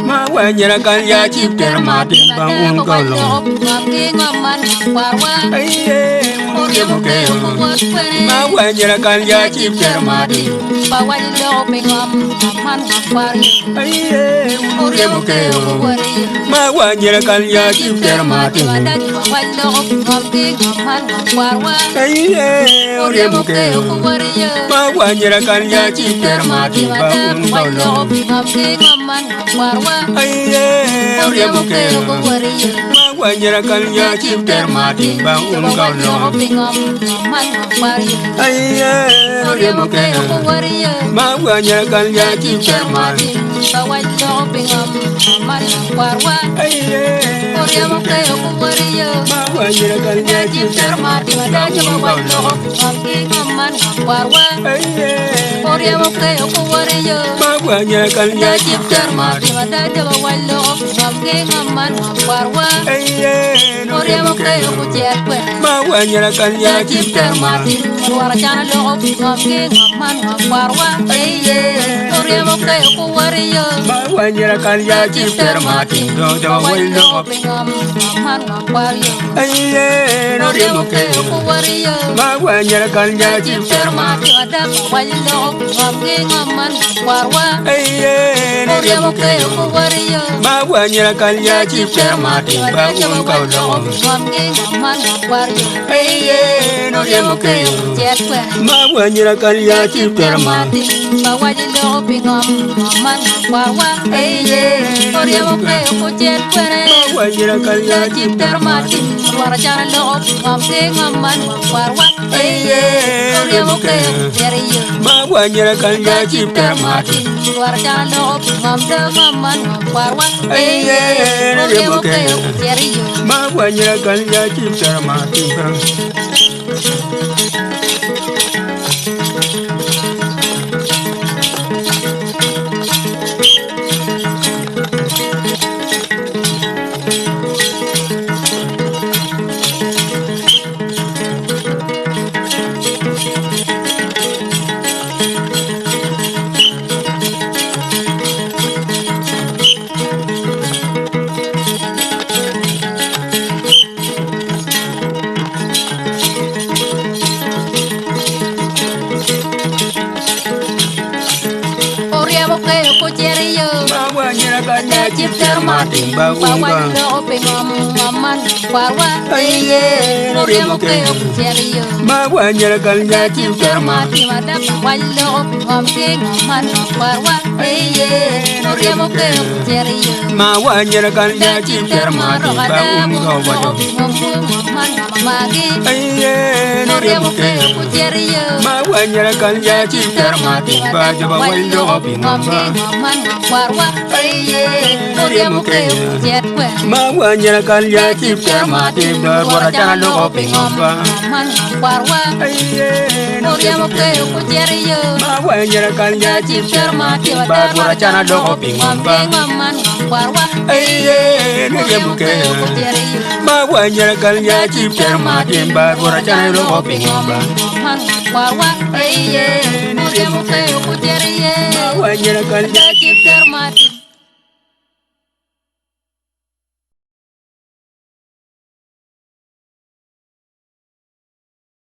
Ma wanyera kan ya chipter matin bang un kolong. Aye, uriye mukeo. Ma wanyera kan ya chipter matin. Aye, uriye mukeo. Ma wanyera kan ya chipter matin. Aye, uriye mukeo. Ma wanyera kan ya chipter matin bang un kolong. Aye, uriye mukeo. Ma wanyera kan ya chipter matin bang un kolong. Aye, uriye mukeo. Ma wanyera kan ya chipter matin. Aye, uriye mukeo. Ma wanyera kan ya chipter matin bang un kolong. Aye, uriye mukeo. Ma wanyera kan ya chipter matin. Aye, uriye mukeo. Ma wanyera kan ya chipter matin. Ma wanyera kan ya chipter matin. Do do wallo. Aye, uriye mukeo. Ma wanyera kan ya chipter matin. Aye, uriye mukeo. Ma wanyera kan ya chipter matin bang un kolong. Aye, uriye mukeo. Ma wanyera kan ya chipter matin. Aye, uriye mukeo. Ma wanyera kan ya chipter matin. Aye, uriye mukeo. Ma wanyera kan ya chipter matin. Aye, uriye mukeo. Ma wanyera kan ya chipter matin. Ma wanyera kan ya chipter matin bang un kolong. Aye, uriye mukeo. Ma wanyera kan ya chipter matin. Aye, uriye mukeo. Ma wanyera kan ya chipter matin bang un kolong. Aye, uriye mukeo. Ma wanyera kan ya chipter matin bang jaba wallo pingamba. Aye, uriye mukeo. Ma wanyera kan ya chipter matin bang bora jana lo pingamba. Aye, uriye mukeo. Ma wanyera kan ya chipter matin bang bora jana lo pingamba. Aye, uriye mukeo. Ma wanyera kan ya chipter matin bang bora jana lo pingamba. Aye, uriye mukeo. Ma wanyera kan ya chipter matin.